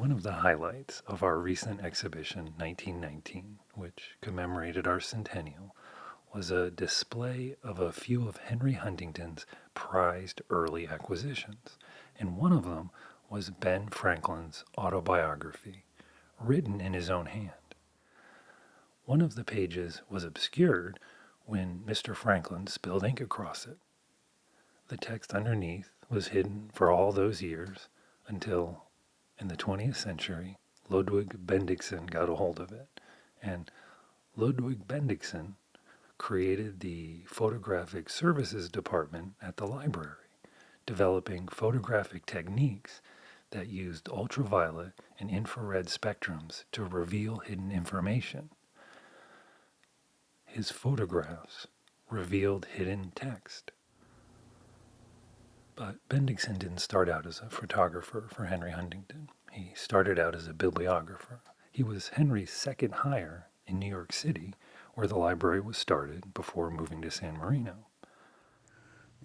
One of the highlights of our recent exhibition, 1919, which commemorated our centennial, was a display of a few of Henry Huntington's prized early acquisitions, and one of them was Ben Franklin's autobiography, written in his own hand. One of the pages was obscured when Mr. Franklin spilled ink across it. The text underneath was hidden for all those years until, in the 20th century, Lodewyk Bendikson got a hold of it. And Lodewyk Bendikson created the Photographic Services Department at the library, developing photographic techniques that used ultraviolet and infrared spectrums to reveal hidden information. His photographs revealed hidden text. But Bendikson didn't start out as a photographer for Henry Huntington. He started out as a bibliographer. He was Henry's second hire in New York City, where the library was started before moving to San Marino.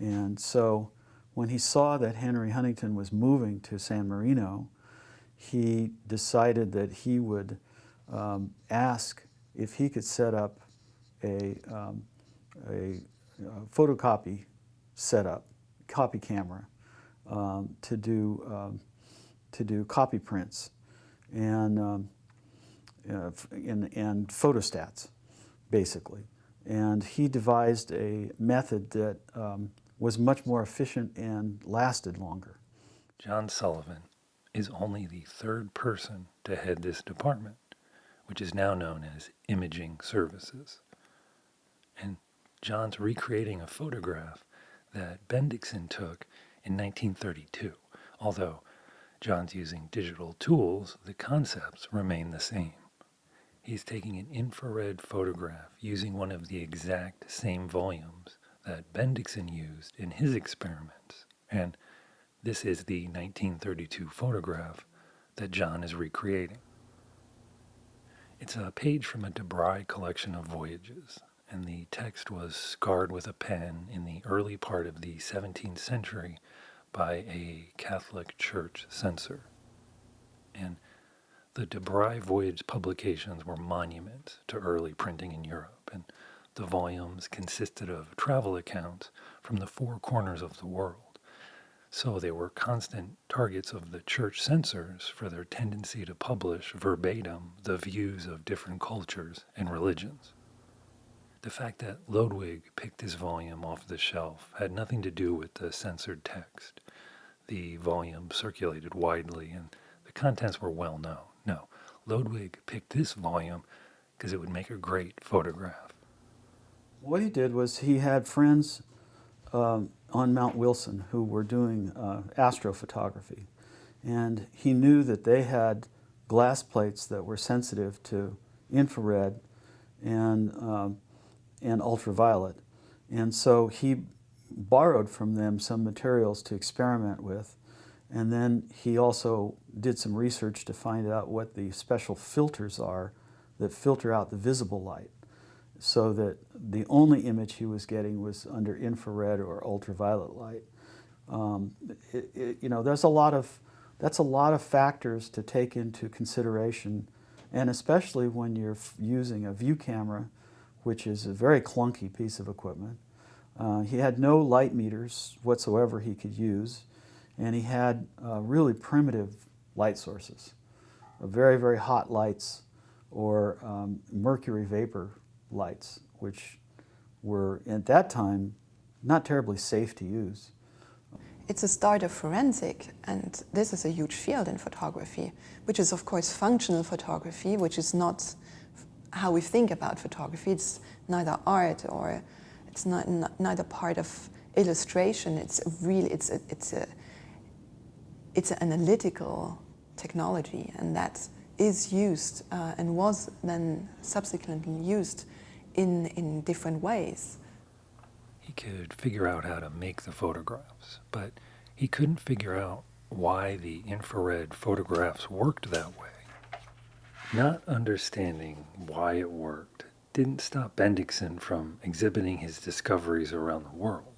And so when he saw that Henry Huntington was moving to San Marino, he decided that he would ask if he could set up a photocopy setup, copy camera, to do copy prints and photostats, basically. And he devised a method that was much more efficient and lasted longer. John Sullivan is only the third person to head this department, which is now known as Imaging Services. And John's recreating a photograph that Bendikson took in 1932. Although John's using digital tools, the concepts remain the same. He's taking an infrared photograph using one of the exact same volumes that Bendikson used in his experiments. And this is the 1932 photograph that John is recreating. It's a page from a Debray collection of voyages, and the text was scarred with a pen in the early part of the 17th century by a Catholic Church censor. And the Debray voyage publications were monuments to early printing in Europe, and the volumes consisted of travel accounts from the four corners of the world. So they were constant targets of the church censors for their tendency to publish verbatim the views of different cultures and religions. The fact that Lodewyk picked his volume off the shelf had nothing to do with the censored text. The volume circulated widely and the contents were well known. No, Lodewyk picked this volume because it would make a great photograph. What he did was he had friends on Mount Wilson who were doing astrophotography. And he knew that they had glass plates that were sensitive to infrared and ultraviolet. And so he borrowed from them some materials to experiment with. And then he also did some research to find out what the special filters are that filter out the visible light, so that the only image he was getting was under infrared or ultraviolet light. That's a lot of factors to take into consideration, and especially when you're using a view camera, which is a very clunky piece of equipment. He had no light meters whatsoever he could use, and he had really primitive light sources, very, very hot lights or mercury vapor lights, which were at that time not terribly safe to use. It's a start of forensic, and this is a huge field in photography, which is of course functional photography, which is not how we think about photography. It's neither art or it's neither part of illustration. It's an analytical technology, and that is used and was then subsequently used in different ways. He could figure out how to make the photographs, but he couldn't figure out why the infrared photographs worked that way. Not understanding why it worked didn't stop Bendikson from exhibiting his discoveries around the world.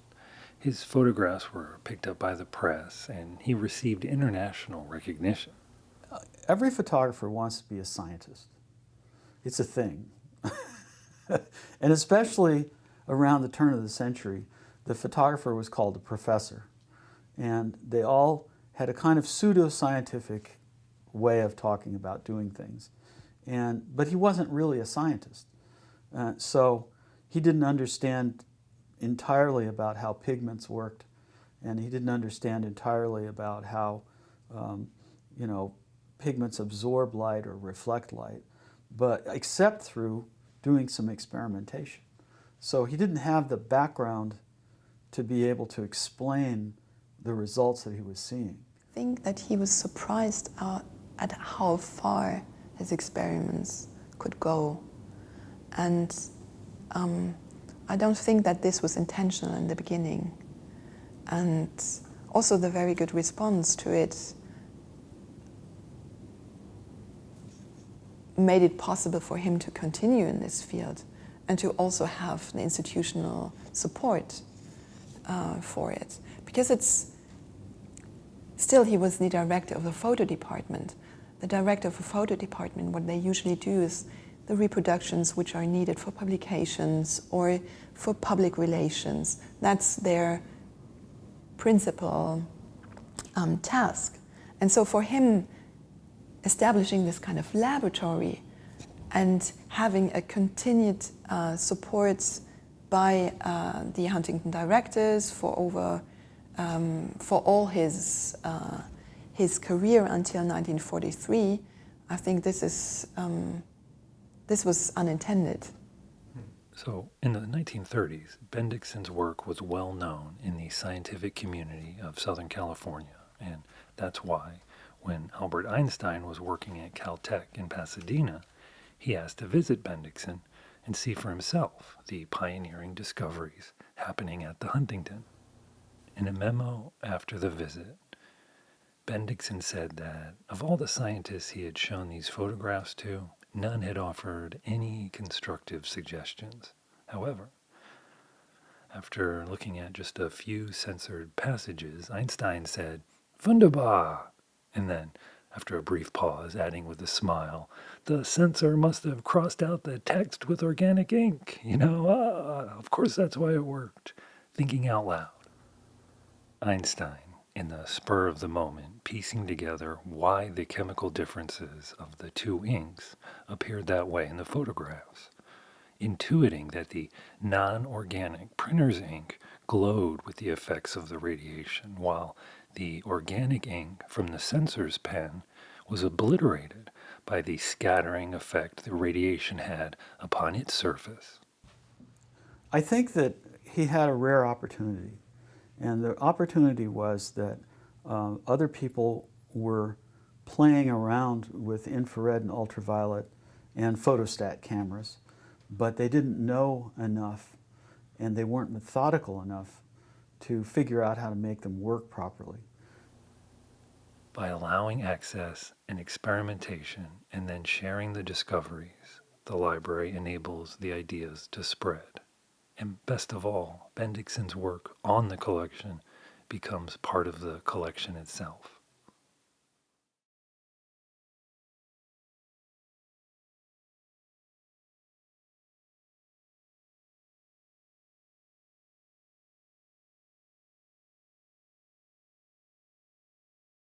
His photographs were picked up by the press, and he received international recognition. every photographer wants to be a scientist. It's a thing. And especially around the turn of the century, the photographer was called a professor. And they all had a kind of pseudo-scientific way of talking about doing things. But he wasn't really a scientist. So he didn't understand entirely about how pigments worked, and he didn't understand entirely about how pigments absorb light or reflect light, but except through doing some experimentation. So he didn't have the background to be able to explain the results that he was seeing. I think that he was surprised at how far his experiments could go. And I don't think that this was intentional in the beginning. And also the very good response to it made it possible for him to continue in this field and to also have the institutional support for it. Because still he was the director of the photo department. The director of the photo department, what they usually do is the reproductions which are needed for publications or for public relations. That's their principal task. And so for him, establishing this kind of laboratory and having a continued support by the Huntington directors for all his career until 1943, I think this was unintended. So in the 1930s, Bendikson's work was well known in the scientific community of Southern California, and that's why when Albert Einstein was working at Caltech in Pasadena, he asked to visit Bendikson and see for himself the pioneering discoveries happening at the Huntington. In a memo after the visit, Bendikson said that of all the scientists he had shown these photographs to, none had offered any constructive suggestions. However, after looking at just a few censored passages, Einstein said, "Wunderbar!" And then, after a brief pause, adding with a smile, "The censor must have crossed out the text with organic ink. Of course that's why it worked." Thinking out loud. Einstein, in the spur of the moment, piecing together why the chemical differences of the two inks appeared that way in the photographs, intuiting that the non-organic printer's ink glowed with the effects of the radiation, while the organic ink from the censor's pen was obliterated by the scattering effect the radiation had upon its surface. I think that he had a rare opportunity, and the opportunity was that other people were playing around with infrared and ultraviolet and photostat cameras, but they didn't know enough and they weren't methodical enough to figure out how to make them work properly. By allowing access and experimentation and then sharing the discoveries, the library enables the ideas to spread. And best of all, Bendikson's work on the collection becomes part of the collection itself.